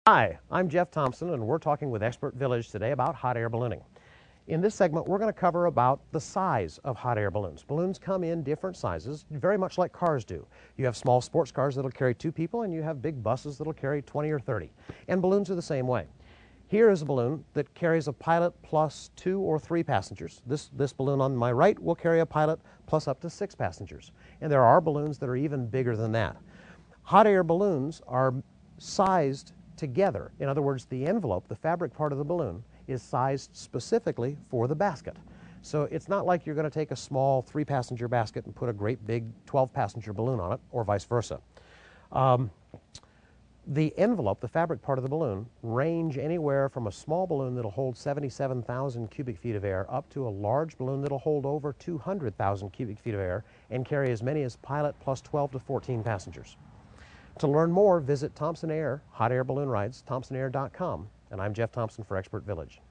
Hi, I'm Jeff Thompson, and we're talking with Expert Village today about hot air ballooning. In this segment, we're going to cover about the size of hot air balloons. Balloons come in different sizes, very much like cars do. You have small sports cars that'll carry 2 people, and you have big buses that'll carry 20 or 30. And balloons are the same way. Here is a balloon that carries a pilot plus 2 or 3 passengers. This balloon on my right will carry a pilot plus up to 6 passengers. And there are balloons that are even bigger than that. Hot air balloons are sized together. In other words, the envelope, the fabric part of the balloon, is sized specifically for the basket. So it's not like you're going to take a small 3-passenger basket and put a great big 12-passenger balloon on it, or vice versa. The envelope, the fabric part of the balloon, range anywhere from a small balloon that'll hold 77,000 cubic feet of air up to a large balloon that'll hold over 200,000 cubic feet of air and carry as many as pilot plus 12 to 14 passengers. To learn more, visit Thompson Air Hot Air Balloon Rides, thompsonair.com. And I'm Jeff Thompson for Expert Village.